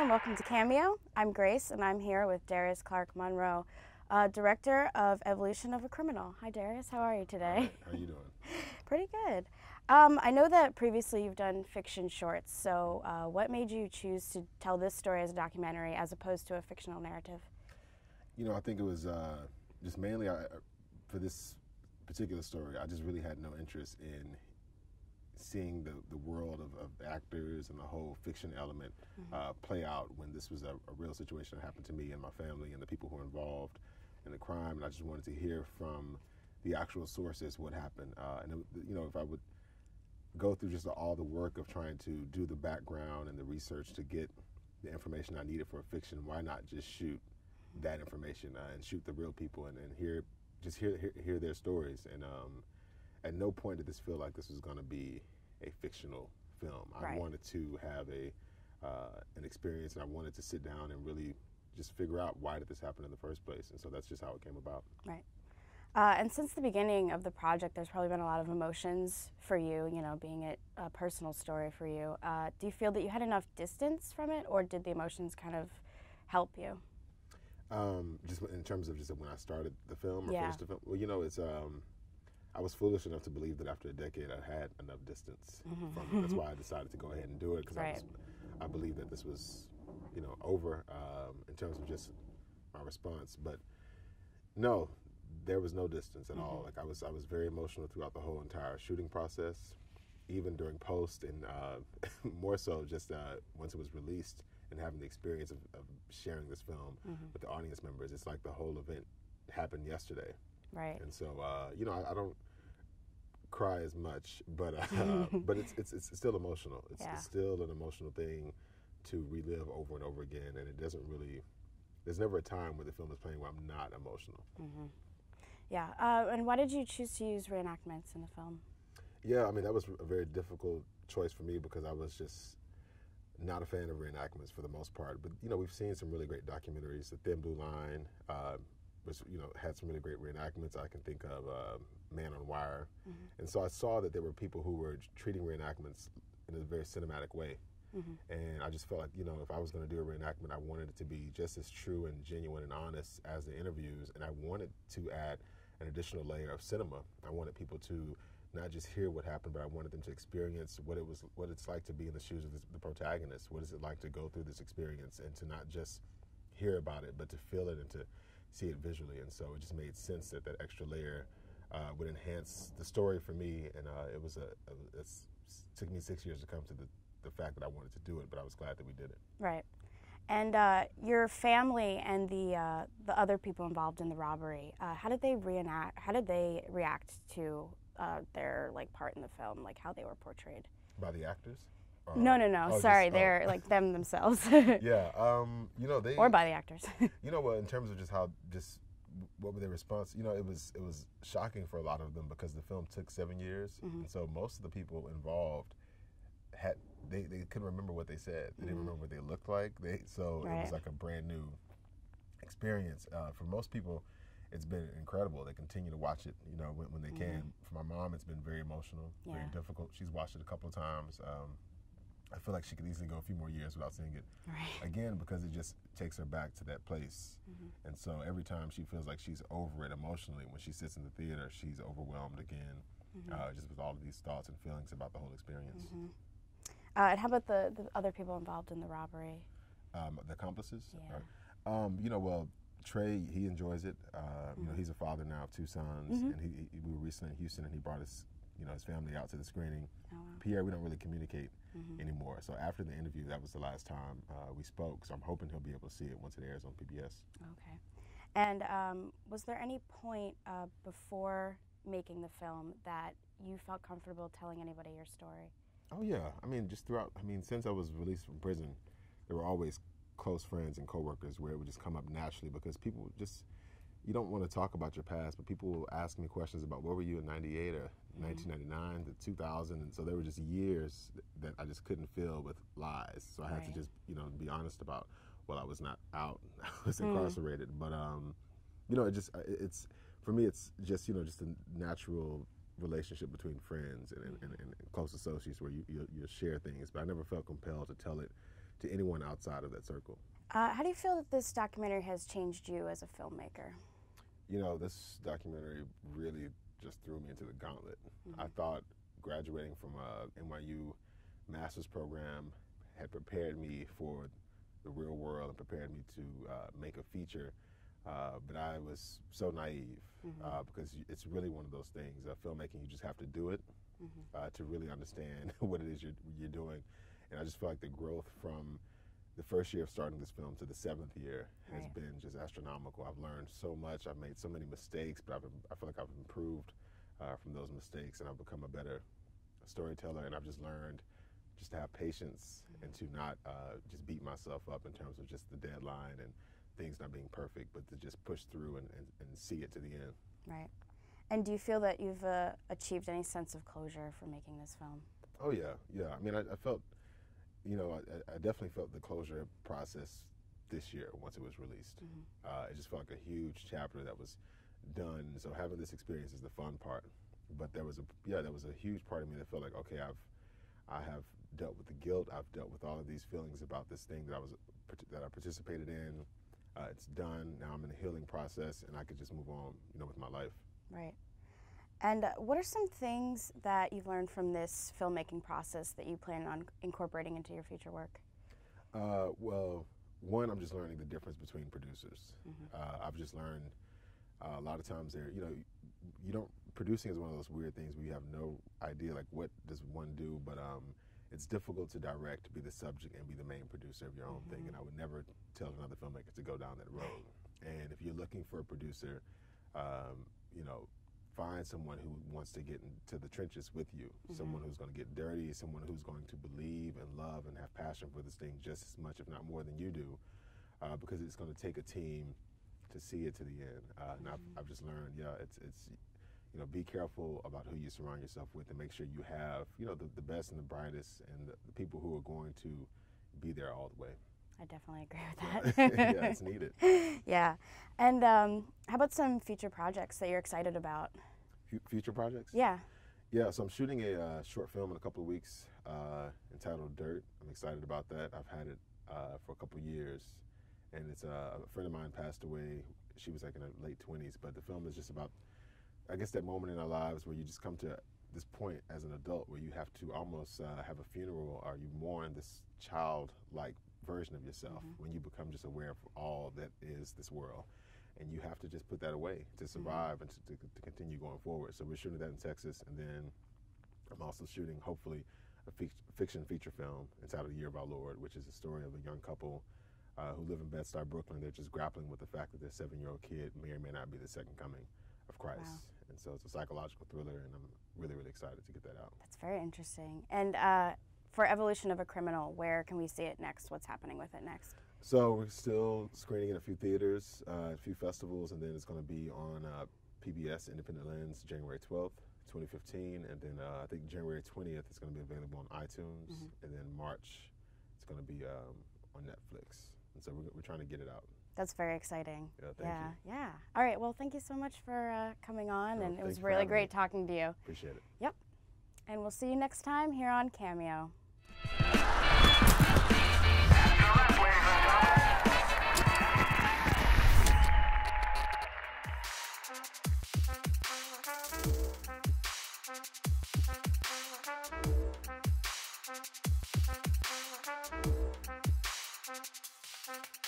and welcome to Cameo. I'm Grace, and I'm here with Darius Clark Monroe, Director of Evolution of a Criminal. Hi, Darius. How are you today? Hi, how you doing? Pretty good. I know that previously you've done fiction shorts, so what made you choose to tell this story as a documentary as opposed to a fictional narrative? You know, I think it was just mainly for this particular story, I just really had no interest in seeing the world of actors and the whole fiction element play out when this was a real situation that happened to me and my family and the people who were involved in the crime. And I just wanted to hear from the actual sources what happened. You know, if I would go through just all the work of trying to do the background and the research to get the information I needed for a fiction, why not just shoot that information and shoot the real people and hear their stories. And at no point did this feel like this was going to be a fictional film. Right. I wanted to have an experience, and I wanted to sit down and really just figure out why did this happen in the first place. And so that's just how it came about. Right. And since the beginning of the project, there's probably been a lot of emotions for you, you know, being a personal story for you. Do you feel that you had enough distance from it, or did the emotions kind of help you? Just in terms of just when I started the film or Yeah. finished the film, well, you know, I was foolish enough to believe that after a decade I had enough distance from it. That's why I decided to go ahead and do it, because Right. I believed that this was, you know, over in terms of just my response. But no, there was no distance at all. Like I was very emotional throughout the whole entire shooting process, even during post, and more so just once it was released and having the experience of sharing this film with the audience members. It's like the whole event happened yesterday. Right. And so, you know, I don't cry as much, but but it's still emotional. It's still an emotional thing to relive over and over again, and it doesn't really. There's never a time where the film is playing where I'm not emotional. Yeah. And why did you choose to use reenactments in the film? Yeah, I mean that was a very difficult choice for me because I was just not a fan of reenactments for the most part. But you know, we've seen some really great documentaries. The Thin Blue Line, which you know had some really great reenactments. I can think of Man on Wire, and so I saw that there were people who were treating reenactments in a very cinematic way, and I just felt like, you know, if I was going to do a reenactment, I wanted it to be just as true and genuine and honest as the interviews, and I wanted to add an additional layer of cinema. I wanted people to not just hear what happened, but I wanted them to experience what it's like to be in the shoes of the protagonist. What is it like to go through this experience and to not just hear about it, but to feel it and to see it visually. And so it just made sense that that extra layer would enhance the story for me. And it took me 6 years to come to the fact that I wanted to do it, but I was glad that we did it. Right. And your family and the other people involved in the robbery, how did they react to their part in the film, like how they were portrayed? By the actors? No. Sorry, they're like them themselves. Yeah, you know or by the actors. You know, well, in terms of just what were their response? You know, it was shocking for a lot of them because the film took 7 years, and so most of the people involved they couldn't remember what they said. They didn't remember what they looked like. So Right. It was like a brand new experience. For most people, it's been incredible. They continue to watch it, you know, when they can. For my mom, it's been very emotional, very difficult. She's watched it a couple of times. I feel like she could easily go a few more years without seeing it again, because it just takes her back to that place. And so every time she feels like she's over it emotionally, when she sits in the theater, she's overwhelmed again, just with all of these thoughts and feelings about the whole experience. And how about the other people involved in the robbery? The accomplices? Yeah. You know, well, Trey, he enjoys it. You know, he's a father now of 2 sons, and we were recently in Houston, and he brought his family out to the screening. Oh, wow. Pierre, we don't really communicate anymore. So after the interview, that was the last time we spoke. So I'm hoping he'll be able to see it once it airs on PBS. Okay. And was there any point before making the film that you felt comfortable telling anybody your story? Oh yeah, I mean, just throughout. I mean, since I was released from prison, there were always close friends and coworkers where it would just come up naturally, because people just, you don't want to talk about your past, but people will ask me questions about where were you in 98 or 1999 to 2000, and so there were just years that I just couldn't fill with lies. So I had to just, you know, be honest about, well, I was not out, I was incarcerated. But you know, it's for me, it's just, you know, just a natural relationship between friends and close associates where you share things. But I never felt compelled to tell it to anyone outside of that circle. How do you feel that this documentary has changed you as a filmmaker? You know, this documentary really just threw me into the gauntlet. I thought graduating from a NYU master's program had prepared me for the real world and prepared me to make a feature, but I was so naive because it's really one of those things. Filmmaking, you just have to do it to really understand what it is you're doing. And I just feel like the growth from the first year of starting this film to the 7th year has been just astronomical. I've learned so much. I've made so many mistakes, but I feel like I've improved from those mistakes, and I've become a better storyteller. And I've just learned just to have patience and to not just beat myself up in terms of just the deadline and things not being perfect, but to just push through and see it to the end. Right. And do you feel that you've achieved any sense of closure for making this film? Oh yeah. I mean, I felt, you know, I definitely felt the closure process this year once it was released. It just felt like a huge chapter that was done. So having this experience is the fun part. But there was a huge part of me that felt like, okay, I have dealt with the guilt. I've dealt with all of these feelings about this thing that I participated in. It's done. Now I'm in a healing process, and I could just move on, you know, with my life. Right. And what are some things that you've learned from this filmmaking process that you plan on incorporating into your future work? Well, one, I'm just learning the difference between producers. I've just learned a lot of times producing is one of those weird things where you have no idea, like, what does one do, but it's difficult to direct, be the subject, and be the main producer of your own thing, and I would never tell another filmmaker to go down that road. And if you're looking for a producer, you know, find someone who wants to get into the trenches with you, someone who's going to get dirty, someone who's going to believe and love and have passion for this thing just as much, if not more, than you do, because it's going to take a team to see it to the end. And I've just learned, it's you know, be careful about who you surround yourself with, and make sure you have, you know, the best and the brightest and the people who are going to be there all the way. I definitely agree with that. Yeah, it's needed. Yeah. And how about some future projects that you're excited about? Future projects? Yeah. Yeah, so I'm shooting a short film in a couple of weeks entitled Dirt. I'm excited about that. I've had it for a couple of years, and it's a friend of mine passed away. She was like in her late 20s, but the film is just about, I guess, that moment in our lives where you just come to this point as an adult where you have to almost have a funeral, or you mourn this childlike version of yourself when you become just aware of all that is this world. And you have to just put that away to survive and to continue going forward. So we're shooting that in Texas, and then I'm also shooting, hopefully, a fiction feature film entitled Year of Our Lord, which is a story of a young couple who live in Bed-Stuy, Brooklyn. They're just grappling with the fact that their 7-year-old kid may or may not be the second coming of Christ. Wow. And so it's a psychological thriller, and I'm really, really excited to get that out. That's very interesting. And for Evolution of a Criminal, where can we see it next? What's happening with it next? So we're still screening in a few theaters, a few festivals, and then it's going to be on PBS Independent Lens January 12th, 2015, and then I think January 20th it's going to be available on iTunes, and then March it's going to be on Netflix. And so we're trying to get it out. That's very exciting. Yeah, thank you. Yeah. All right, well, thank you so much for coming on, and it was for really great talking to you. Appreciate it. Yep. And we'll see you next time here on Cameo. Thank you.